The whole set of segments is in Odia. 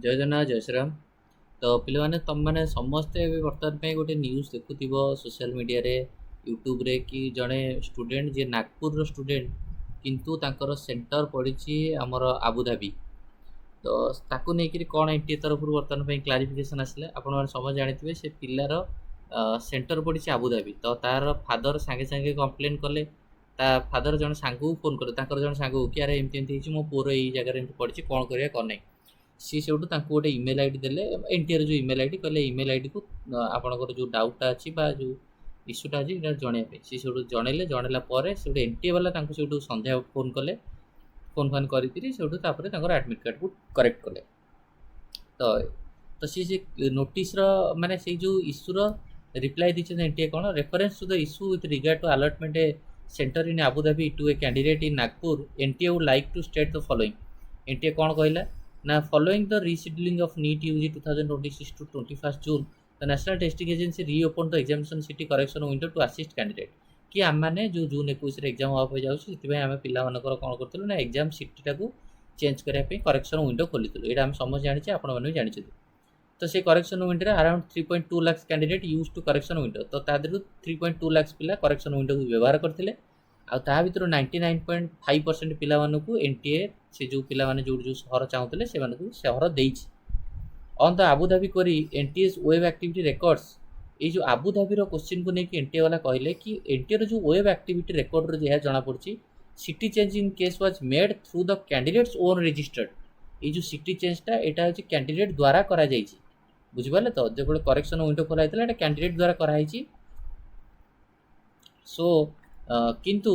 ଜୟ ଜଗନ୍ନାଥ ଜୟ ଶ୍ରୀରାମ। ତ ପିଲାମାନେ ତମମାନେ ସମସ୍ତେ ଏବେ ବର୍ତ୍ତମାନ ପାଇଁ ଗୋଟେ ନ୍ୟୁଜ୍ ଦେଖୁଥିବ ସୋସିଆଲ ମିଡ଼ିଆରେ, ୟୁଟ୍ୟୁବରେ, କି ଜଣେ ଷ୍ଟୁଡେଣ୍ଟ ଯିଏ ନାଗପୁରର ଷ୍ଟୁଡେଣ୍ଟ କିନ୍ତୁ ତାଙ୍କର ସେଣ୍ଟର ପଡ଼ିଛି ଆମର ଆବୁଧାବି। ତ ତାକୁ ନେଇକରି କ'ଣ ଏନ୍ଟିଏ ତରଫରୁ ବର୍ତ୍ତମାନ ପାଇଁ କ୍ଲାରିଫିକେସନ୍ ଆସିଲା। ଆପଣମାନେ ସମସ୍ତେ ଜାଣିଥିବେ ସେ ପିଲାର ସେଣ୍ଟର ପଡ଼ିଛି ଆବୁଧାବି। ତ ତାର ଫାଦର ସାଙ୍ଗେ ସାଙ୍ଗେ କମ୍ପ୍ଲେନ୍ କଲେ। ତା ଫାଦର ଜଣେ ସାଙ୍ଗକୁ ଫୋନ୍ କଲେ, ତାଙ୍କର ଜଣେ ସାଙ୍ଗକୁ, କି ଆରେ ଏମିତି ଏମିତି ହେଇଛି, ମୋ ପୁଅର ଏଇ ଜାଗାରେ ଏମିତି ପଡ଼ିଛି, କ'ଣ କରିବା କ'ଣ ନାହିଁ। ସିଏ ସେଇଠୁ ତାଙ୍କୁ ଗୋଟେ ଇମେଲ୍ ଆଇ ଡ଼ି ଦେଲେ, ଏନ୍ଟିଏର ଯେଉଁ ଇମେଲ୍ ଆଇ ଡ଼ି, କହିଲେ ଇମେଲ୍ ଆଇ ଡ଼ିକୁ ଆପଣଙ୍କର ଯେଉଁ ଡାଉଟ୍ଟା ଅଛି ବା ଯେଉଁ ଇସ୍ୟୁଟା ଅଛି ସେଇଟା ଜଣାଇବା ପାଇଁ। ସିଏ ସେଇଠୁ ଜଣେଇଲେ। ଜଣେଇଲା ପରେ ସେଇଠୁ ଏନ୍ଟିଏ ବାଲା ତାଙ୍କୁ ସେଇଠୁ ସନ୍ଧ୍ୟା ଫୋନ୍ କଲେ। ଫୋନ୍ ଫାନ୍ କରିକିରି ସେଇଠୁ ତାପରେ ତାଙ୍କର ଆଡ଼ମିଟ୍ କାର୍ଡ଼କୁ କରେକ୍ଟ କଲେ। ତ ତ ସିଏ ସେ ନୋଟିସ୍ର ମାନେ ସେଇ ଯେଉଁ ଇସ୍ୟୁର ରିପ୍ଲାଏ ଦେଇଛନ୍ତି ଏନ୍ଟିଏ କ'ଣ, reference to the issue with regard to allotment a centre in Abu Dhabi to a candidate in Nagpur, NTA would like to state the following। NTA କ'ଣ କହିଲା ନା, following the rescheduling of NEET UG 2026 to 21st June, the National Testing Agency reopened the examination city correction window to assist candidate। କି ଆମମାନେ ଯେଉଁ ଜୁନ୍ 21ରେ ଏକ୍ଜାମ୍ ହେବା ପାଇଁ ଯାଉଛି, ସେଥିପାଇଁ ଆମେ ପିଲାମାନଙ୍କର କ'ଣ କରିଥିଲୁ ନା, ଏକ୍ଜାମ୍ ସିଟ୍ଟାକୁ ଚେଞ୍ଜ କରିବା ପାଇଁ କରେକ୍ସନ୍ ୱିଣ୍ଡୋ ଖୋଲିଥିଲୁ। ଏଇଟା ଆମେ ସମସ୍ତେ ଜାଣିଛେ, ଆପଣମାନେ ବି ଜାଣିଛନ୍ତି। ତ ସେ କରେକ୍ସନ୍ ୱିଣ୍ଡୋରେ around 3.2 lakhs candidate use to correction window. ତ ତା ଦେହରୁ 3.2 ଲାକ୍ସ ପିଲା କରେକ୍ସନ୍ ୱିଣ୍ଡୋକୁ ବ୍ୟବହାର କରିଥିଲେ। ଆଉ ତା ଭିତରୁ 99.5% ପିଲାମାନଙ୍କୁ ଏନ୍ଟିଏ ସେ ଯେଉଁ ପିଲାମାନେ ଯେଉଁ ସହର ଚାହୁଁଥିଲେ ସେମାନଙ୍କୁ ସହର ଦେଇଛି। ଅନ୍ ଦ ଆବୁଧାବି କରି ଏନ୍ଟିଏସ୍ ୱେବ୍ ଆକ୍ଟିଭିଟି ରେକର୍ଡସ୍, ଏଇ ଯେଉଁ ଆବୁଧାବିର କୋଶ୍ଚିନ୍କୁ ନେଇକି ଏନ୍ଟିଏ ବାଲା କହିଲେ କି ଏନ୍ଟିଏର ଯେଉଁ ୱେବ୍ ଆକ୍ଟିଭିଟି ରେକର୍ଡ଼ରୁ ଏହା ଜଣାପଡ଼ୁଛି, city changing case was made through the candidate's own registered. ଏଇ ଯେଉଁ ସିଟି ଚେଞ୍ଜଟା ଏଇଟା ହେଉଛି କ୍ୟାଣ୍ଡିଡେଟ୍ ଦ୍ୱାରା କରାଯାଇଛି। ବୁଝିପାରିଲେ ତ, ଯେତେବେଳେ କରେକ୍ସନ୍ ୱିଣ୍ଡୋ ଖୋଲା ହେଇଥିଲା ଏଇଟା କ୍ୟାଣ୍ଡିଡେଟ୍ ଦ୍ୱାରା କରାହେଇଛି। ସୋ କିନ୍ତୁ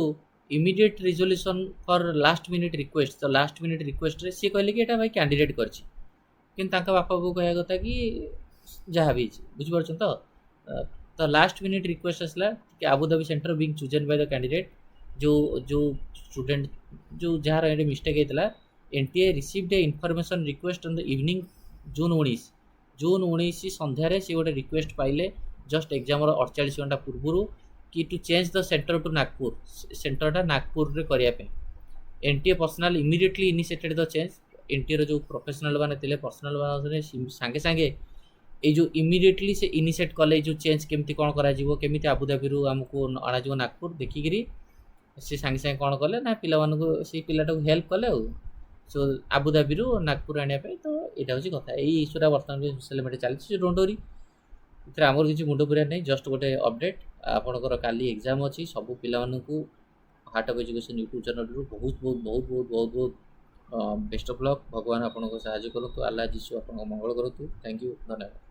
immediate resolution for last minute request, ତ ଲାଷ୍ଟ ମିନିଟ୍ ରିକ୍ୱେଷ୍ଟରେ ସିଏ କହିଲେ କି ଏଇଟା ଭାଇ କ୍ୟାଣ୍ଡିଡେଟ୍ କରିଛି, କିନ୍ତୁ ତାଙ୍କ ବାପା ବୋଉ କହିବା କଥା କି ଯାହା ବି ହେଇଛି। ବୁଝିପାରୁଛନ୍ତି ତ। ତ ଲାଷ୍ଟ ମିନିଟ୍ ରିକ୍ୱେଷ୍ଟ ଆସିଲା କି Abu Dhabi centre being chosen by the candidate, ଯେଉଁ ଯେଉଁ ଷ୍ଟୁଡେଣ୍ଟ ଯେଉଁ ଯାହାର ଏଠି ମିଷ୍ଟେକ୍ ହେଇଥିଲା, NTA received a information request on the evening June 19 ସନ୍ଧ୍ୟାରେ ସେ ଗୋଟେ ରିକ୍ୱେଷ୍ଟ ପାଇଲେ ଜଷ୍ଟ ଏକ୍ଜାମର 48 ଘଣ୍ଟା ପୂର୍ବରୁ, କି to change the centre to Nagpur, ସେଣ୍ଟରଟା ନାଗପୁରରେ କରିବା ପାଇଁ। NTA personal immediately initiated the change. ଏନ୍ଟିଏର ଯେଉଁ ପ୍ରଫେସନାଲ୍ ମାନେ ଥିଲେ, ପର୍ସନାଲ୍ ମାନେ ସାଙ୍ଗେ ସାଙ୍ଗେ ଏଇ ଯେଉଁ ଇମିଡ଼ିଏଟଲି ସେ ଇନିସିଏଟ୍ କଲେ ଏଇ ଯେଉଁ ଚେଞ୍ଜ କେମିତି କ'ଣ କରାଯିବ, କେମିତି ଆବୁଧାବିରୁ ଆମକୁ ଅଣାଯିବ ନାଗପୁର ଦେଖିକିରି ସେ ସାଙ୍ଗେ ସାଙ୍ଗେ କ'ଣ କଲେ ନା, ପିଲାମାନଙ୍କୁ ସେଇ ପିଲାଟାକୁ ହେଲ୍ପ କଲେ ଆଉ ସୋ ଆବୁଧାବିରୁ ନାଗପୁର ଆଣିବା ପାଇଁ। ତ ଏଇଟା ହେଉଛି କଥା। ଏଇ ଇସ୍ୟୁଟା ବର୍ତ୍ତମାନ ସୋସିଆଲ ମିଡ଼ିଆ ଚାଲିଛି। ଡୋଣ୍ଟ ୱରି, ଏଥିରେ ଆମର କିଛି ମୁଣ୍ଡ ପୁରାଇବା ନାହିଁ, ଜଷ୍ଟ ଗୋଟେ ଅପଡ଼େଟ୍। ଆପଣଙ୍କର କାଲି ଏକ୍ଜାମ୍ ଅଛି। ସବୁ ପିଲାମାନଙ୍କୁ ହାର୍ଟ ଅଫ୍ ଏଜୁକେସନ୍ ୟୁଟ୍ୟୁବ୍ ଚ୍ୟାନେଲରୁ ବହୁତ ବହୁତ ବହୁତ ବହୁତ ବହୁତ ବହୁତ ବେଷ୍ଟ ଅଫ୍ ଲକ୍। ଭଗବାନ ଆପଣଙ୍କୁ ସାହାଯ୍ୟ କରନ୍ତୁ। ଆଲ୍ଲାହ ଯିଶୁ ଆପଣଙ୍କ ମଙ୍ଗଳ କରନ୍ତୁ। ଥ୍ୟାଙ୍କ ୟୁ, ଧନ୍ୟବାଦ।